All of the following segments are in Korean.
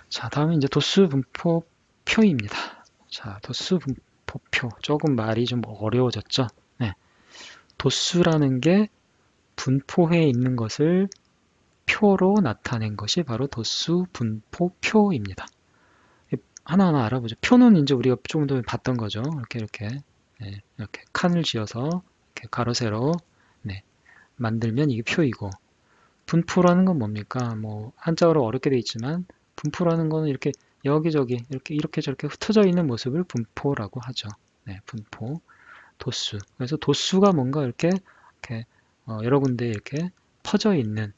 자, 다음은 이제 도수 분포표입니다. 자, 도수 분포표. 조금 말이 좀 어려워졌죠? 네. 도수라는 게 분포에 있는 것을 표로 나타낸 것이 바로 도수 분포표입니다. 하나하나 알아보죠. 표는 이제 우리가 조금 전에 봤던 거죠. 이렇게, 네, 이렇게 칸을 지어서 이렇게 가로 세로 네, 만들면 이게 표이고, 분포라는 건 뭡니까? 뭐 한자어로 어렵게 돼 있지만 분포라는 거는 이렇게 여기저기 이렇게 저렇게 흩어져 있는 모습을 분포라고 하죠. 네, 분포, 도수. 그래서 도수가 뭔가 이렇게 여러 군데 이렇게 퍼져 있는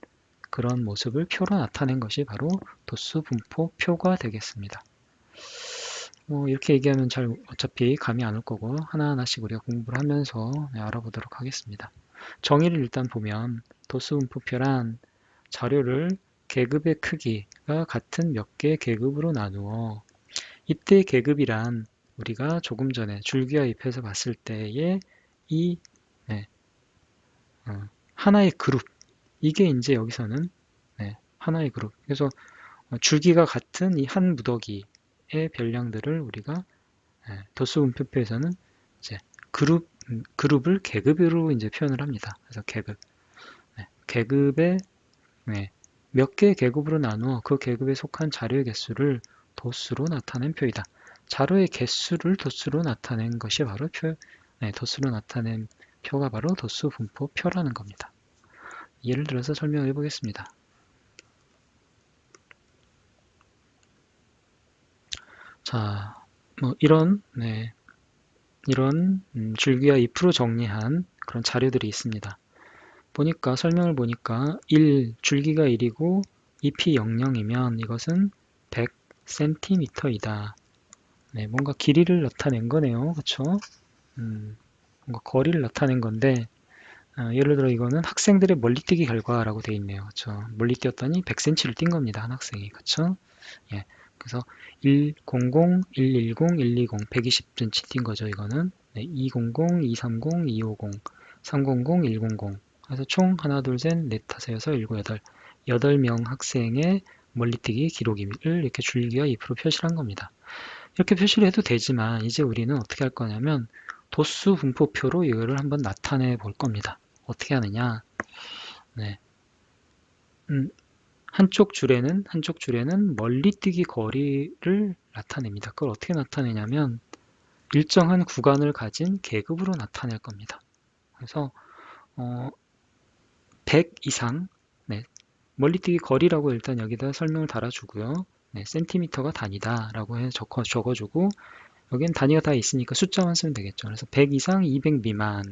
그런 모습을 표로 나타낸 것이 바로 도수 분포 표가 되겠습니다. 뭐 이렇게 얘기하면 잘 어차피 감이 안 올 거고 하나하나씩 우리가 공부를 하면서 알아보도록 하겠습니다. 정의를 일단 보면 도수 분포표란 자료를 계급의 크기가 같은 몇 개의 계급으로 나누어, 이때 계급이란 우리가 조금 전에 줄기와 잎에서 봤을 때의 이 네, 하나의 그룹, 이게 이제 여기서는 네, 하나의 그룹. 그래서 줄기가 같은 이 한 무더기의 별량들을 우리가 도수 분표표에서는 이제 그룹을 계급으로 이제 표현을 합니다. 그래서 계급, 계급의 몇 개의 계급으로 나누어 그 계급에 속한 자료의 개수를 도수로 나타낸 표이다. 자료의 개수를 도수로 나타낸 것이 바로 도수로 나타낸 표가 바로 도수 분포 표라는 겁니다. 예를 들어서 설명해 보겠습니다. 자, 뭐 이런 줄기와 잎으로 정리한 그런 자료들이 있습니다. 보니까 설명을 보니까 줄기가 1이고 잎이 00이면 이것은 100cm이다. 네, 뭔가 길이를 나타낸 거네요. 그쵸? 뭔가 거리를 나타낸 건데, 예를 들어 이거는 학생들의 멀리뛰기 결과라고 되어 있네요. 그쵸? 멀리 뛰었더니 100cm를 뛴 겁니다. 한 학생이. 그쵸? 예. 그래서 100, 110, 120, 120cm 뛴 거죠. 이거는. 네, 200, 230, 250, 300, 100. 그래서 총 하나, 둘, 셋, 넷, 다섯, 여섯, 일곱, 여덟. 8명 학생의 멀리뛰기 기록을 이렇게 줄기와 잎으로 표시한 겁니다. 이렇게 표시를 해도 되지만 이제 우리는 어떻게 할 거냐면 도수 분포표로 이거를 한번 나타내 볼 겁니다. 어떻게 하느냐? 네. 한쪽 줄에는 멀리뛰기 거리를 나타냅니다. 그걸 어떻게 나타내냐면 일정한 구간을 가진 계급으로 나타낼 겁니다. 그래서 100 이상 멀리뛰기 거리라고 일단 여기다 설명을 달아주고요. 센티미터가 단위다라고 적어주고 여기는 단위가 다 있으니까 숫자만 쓰면 되겠죠. 그래서 100 이상, 200 미만.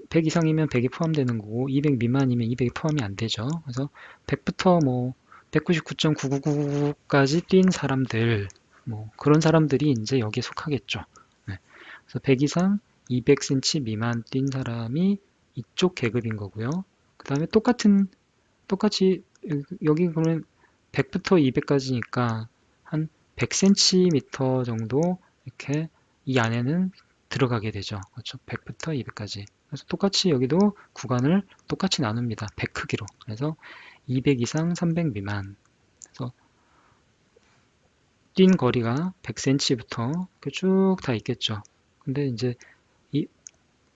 100 이상이면 100이 포함되는 거고 200 미만이면 200이 포함이 안 되죠. 그래서 100부터 뭐 199.9999까지 뛴 사람들, 뭐 그런 사람들이 이제 여기에 속하겠죠. 네. 그래서 100 이상 200cm 미만 뛴 사람이 이쪽 계급인 거고요. 그 다음에 똑같이 여기 그러면 100부터 200까지니까 한 100cm 정도 이렇게 이 안에는 들어가게 되죠. 그렇죠? 100부터 200까지. 그래서 똑같이 여기도 구간을 똑같이 나눕니다. 100 크기로. 그래서 200 이상 300 미만. 그래서 뛴 거리가 100cm부터 쭉 다 있겠죠. 근데 이제 이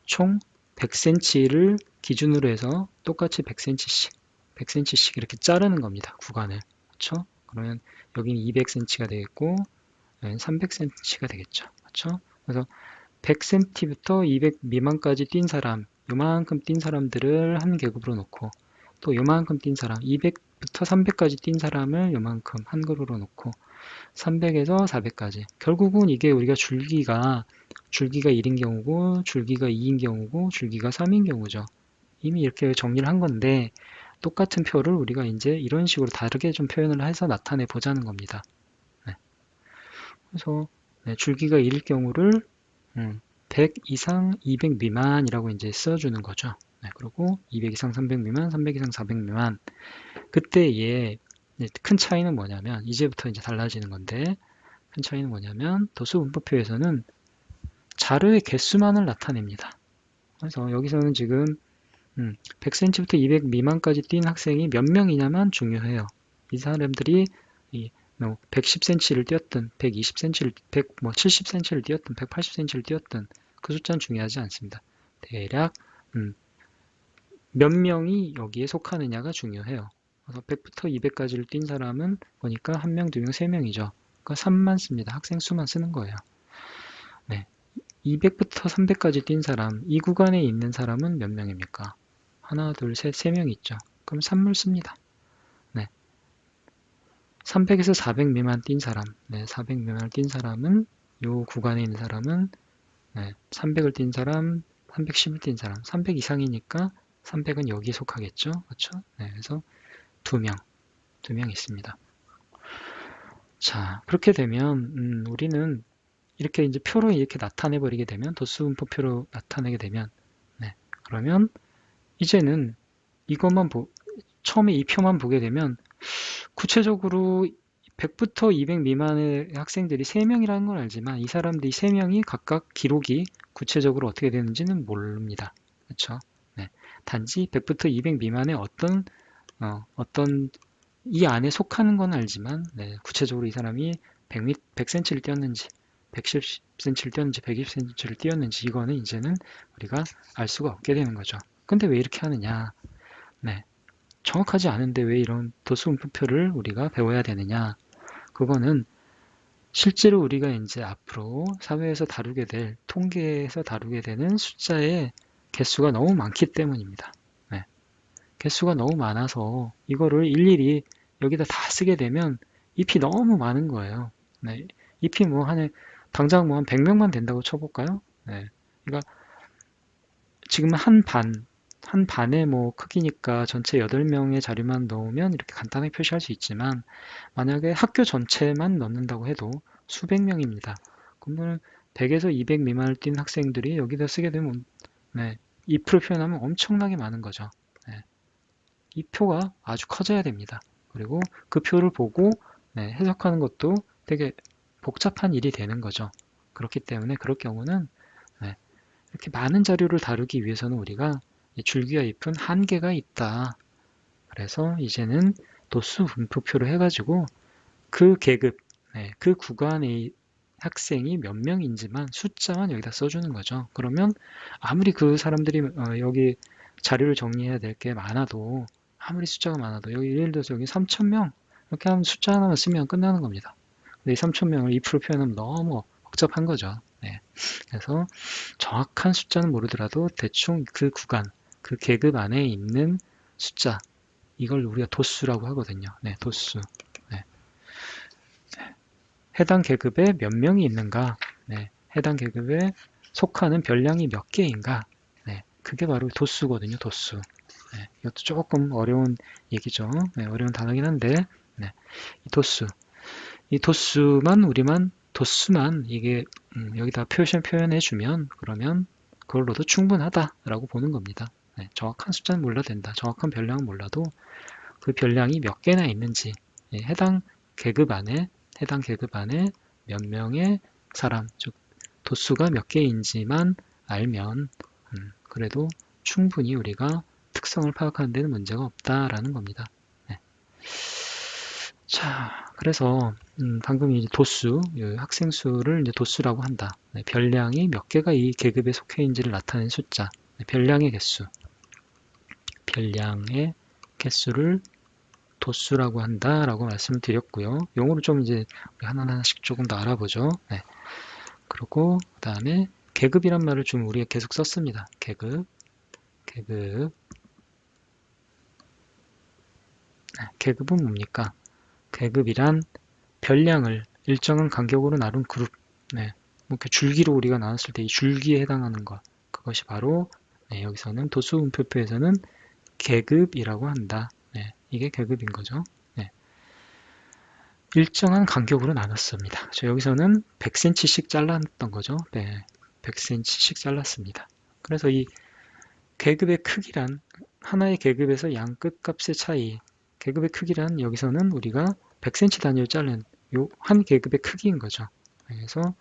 총 100cm를 기준으로 해서 똑같이 100cm씩 이렇게 자르는 겁니다. 구간을. 그렇죠? 그러면 여기는 200cm가 되겠고 300cm가 되겠죠. 그렇죠? 그래서 100cm부터 200 미만까지 뛴 사람, 요만큼 뛴 사람들을 한 계급으로 놓고 또 요만큼 뛴 사람, 200부터 300까지 뛴 사람을 요만큼 한 그룹으로 놓고 300에서 400까지. 결국은 이게 우리가 줄기가 1인 경우고 줄기가 2인 경우고 줄기가 3인 경우죠. 이미 이렇게 정리를 한 건데 똑같은 표를 우리가 이제 이런 식으로 다르게 좀 표현을 해서 나타내 보자는 겁니다. 네. 그래서 줄기가 1일 경우를 100 이상 200 미만이라고 이제 써주는 거죠. 네, 그리고 200 이상 300 미만, 300 이상 400 미만. 그때의 큰 차이는 뭐냐면 이제부터 이제 달라지는 건데 큰 차이는 뭐냐면 도수 분포표에서는 자료의 개수만을 나타냅니다. 그래서 여기서는 지금 100cm부터 200 미만까지 뛴 학생이 몇 명이냐만 중요해요. 이 사람들이 110cm를 뛰었든 120cm를 70cm를 뛰었든 180cm를 뛰었든 그 숫자는 중요하지 않습니다. 대략 몇 명이 여기에 속하느냐가 중요해요. 그래서 100부터 200까지를 뛴 사람은 보니까 1명, 2명, 3명이죠. 그러니까 3만 씁니다. 학생 수만 쓰는 거예요. 네. 200부터 300까지 뛴 사람, 이 구간에 있는 사람은 몇 명입니까? 하나, 둘, 셋, 3명 있죠. 그럼 3물 씁니다. 네. 300에서 400 미만 뛴 사람, 네, 400 미만을 뛴 사람은 이 구간에 있는 사람은 300을 뛴 사람, 310을 뛴 사람, 300 이상이니까 300은 여기에 속하겠죠. 그렇죠? 네, 그래서 2명 있습니다. 자, 그렇게 되면 우리는 이렇게 이제 표로 이렇게 나타내 버리게 되면 도수분포표로 나타내게 되면 그러면 이제는 이것만 처음에 이 표만 보게 되면 구체적으로 100부터 200 미만의 학생들이 3명이라는 걸 알지만 이 사람들이 3명이 각각 기록이 구체적으로 어떻게 되는지는 모릅니다. 그렇죠? 네. 단지 100부터 200 미만의 어떤 이 안에 속하는 건 알지만 구체적으로 이 사람이 100cm를 뛰었는지 110cm를 뛰었는지 120cm를 뛰었는지 이거는 이제는 우리가 알 수가 없게 되는 거죠. 근데 왜 이렇게 하느냐? 네. 정확하지 않은데 왜 이런 도수분포표를 우리가 배워야 되느냐? 그거는 실제로 우리가 이제 앞으로 사회에서 다루게 될, 통계에서 다루게 되는 숫자의 개수가 너무 많기 때문입니다. 네. 개수가 너무 많아서 이거를 일일이 여기다 다 쓰게 되면 잎이 너무 많은 거예요. 네. 잎이 당장 한 100명만 된다고 쳐볼까요? 네. 그러니까 지금 한 반의 크기니까 전체 8명의 자료만 넣으면 이렇게 간단하게 표시할 수 있지만 만약에 학교 전체만 넣는다고 해도 수백 명입니다. 그러면 100에서 200 미만을 뛴 학생들이 여기다 쓰게 되면 2% 표현하면 엄청나게 많은 거죠. 이 표가 아주 커져야 됩니다. 그리고 그 표를 보고 해석하는 것도 되게 복잡한 일이 되는 거죠. 그렇기 때문에 그럴 경우는 이렇게 많은 자료를 다루기 위해서는 우리가 줄기와 잎은 한계가 있다. 그래서 이제는 도수 분포표로 해가지고 그 계급, 그 구간의 학생이 몇 명인지만 숫자만 여기다 써주는 거죠. 그러면 아무리 그 사람들이 여기 자료를 정리해야 될 게 많아도 아무리 숫자가 많아도 여기 예를 들어서 여기 3,000명 이렇게 하면 숫자 하나만 쓰면 끝나는 겁니다. 근데 이 3,000명을 2% 표현하면 너무 복잡한 거죠. 그래서 정확한 숫자는 모르더라도 대충 그 구간, 그 계급 안에 있는 숫자 이걸 우리가 도수라고 하거든요. 도수. 해당 계급에 몇 명이 있는가, 해당 계급에 속하는 별량이 몇 개인가, 그게 바로 도수거든요. 도수. 이것도 조금 어려운 얘기죠. 어려운 단어긴 한데 이 도수. 이 도수만 이게 여기다 표현해 주면 그러면 그걸로도 충분하다라고 보는 겁니다. 정확한 숫자는 몰라도 된다. 정확한 별량은 몰라도 그 별량이 몇 개나 있는지 해당 계급 안에 몇 명의 사람, 즉 도수가 몇 개인지만 알면 그래도 충분히 우리가 특성을 파악하는 데는 문제가 없다라는 겁니다. 자, 그래서 방금 이제 도수, 학생 수를 이제 도수라고 한다. 별량이 몇 개가 이 계급에 속해 있는지를 나타내는 숫자, 별량의 개수를 도수라고 한다라고 말씀을 드렸고요. 용어를 좀 이제 우리 하나하나씩 조금 더 알아보죠. 그리고 그 다음에 계급이란 말을 좀 우리가 계속 썼습니다. 계급은 뭡니까? 계급이란 별량을 일정한 간격으로 나눈 그룹, 이렇게 줄기로 우리가 나눴을 때 이 줄기에 해당하는 것, 그것이 바로 여기서는 도수분표표에서는 계급이라고 한다. 이게 계급인 거죠. 일정한 간격으로 나눴습니다. 여기서는 100cm씩 잘랐던 거죠. 100cm씩 잘랐습니다. 그래서 이 계급의 크기란 하나의 계급에서 양 끝값의 차이, 계급의 크기란 여기서는 우리가 100cm 단위로 자른 요 한 계급의 크기인 거죠. 그래서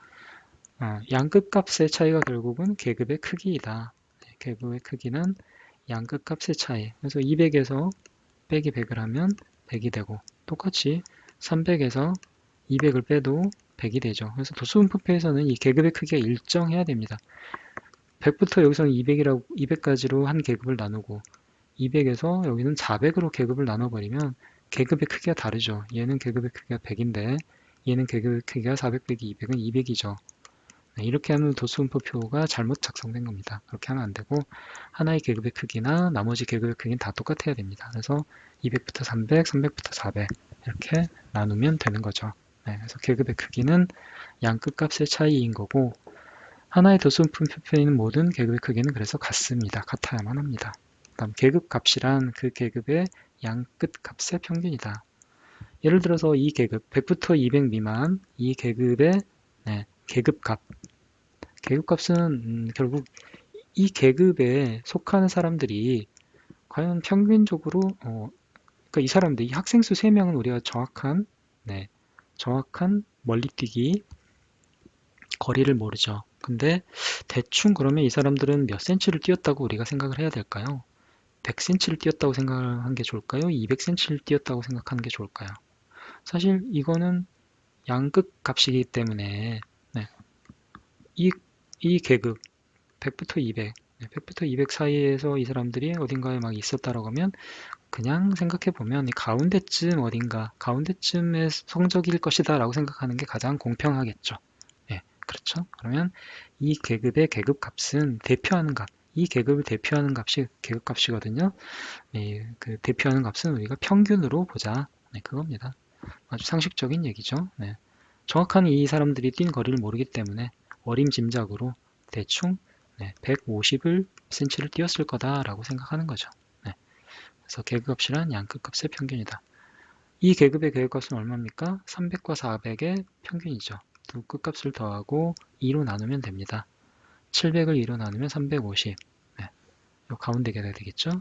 양 끝값의 차이가 결국은 계급의 크기이다. 계급의 크기는 양 끝값의 차이. 그래서 200에서 빼기 100을 하면 100이 되고 똑같이 300에서 200을 빼도 100이 되죠. 그래서 도수분포표에서는 이 계급의 크기가 일정해야 됩니다. 100부터 여기서는 200까지로 한 계급을 나누고 200에서 여기는 400으로 계급을 나눠버리면 계급의 크기가 다르죠. 얘는 계급의 크기가 100인데 얘는 계급의 크기가 400 빼기 200은 200이죠. 이렇게 하면 도수분포표가 잘못 작성된 겁니다. 그렇게 하면 안 되고 하나의 계급의 크기나 나머지 계급의 크기는 다 똑같아야 됩니다. 그래서 200부터 300, 300부터 400 이렇게 나누면 되는 거죠. 그래서 계급의 크기는 양 끝값의 차이인 거고 하나의 도수분포표에 있는 모든 계급의 크기는 그래서 같습니다. 같아야만 합니다. 다음 계급값이란 그 계급의 양 끝값의 평균이다. 예를 들어서 이 계급 100부터 200 미만 이 계급의 계급값 계급값은 결국 이 계급에 속하는 사람들이 과연 평균적으로 그러니까 이 사람들, 이 학생 수 3명은 우리가 정확한 멀리뛰기 거리를 모르죠. 근데 대충 그러면 이 사람들은 몇 센치를 뛰었다고 우리가 생각을 해야 될까요? 100cm를 뛰었다고 생각하는 게 좋을까요? 200cm를 뛰었다고 생각하는 게 좋을까요? 사실 이거는 양극 값이기 때문에 이 계급 100부터 200, 100부터 200 사이에서 이 사람들이 어딘가에 막 있었다라고 하면 그냥 생각해보면 이 가운데쯤 어딘가, 가운데쯤의 성적일 것이다 라고 생각하는 게 가장 공평하겠죠. 그렇죠. 그러면 이 계급의 계급값은 대표하는 값, 이 계급을 대표하는 값이 계급값이거든요. 그 대표하는 값은 우리가 평균으로 보자. 그겁니다. 아주 상식적인 얘기죠. 정확한 이 사람들이 뛴 거리를 모르기 때문에 어림짐작으로 대충 150cm를 뛰었을 거다라고 생각하는 거죠. 그래서 계급값이란 양끝값의 평균이다. 이 계급의 계급값은 얼마입니까? 300과 400의 평균이죠. 두 끝값을 더하고 2로 나누면 됩니다. 700을 2로 나누면 350. 요 가운데 계가 되겠죠?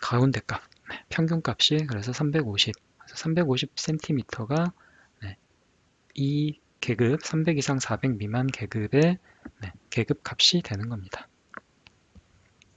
가운데 값. 평균값이 그래서 350. 그래서 350cm가 이 계급 300 이상 400 미만 계급의 계급값이 되는 겁니다.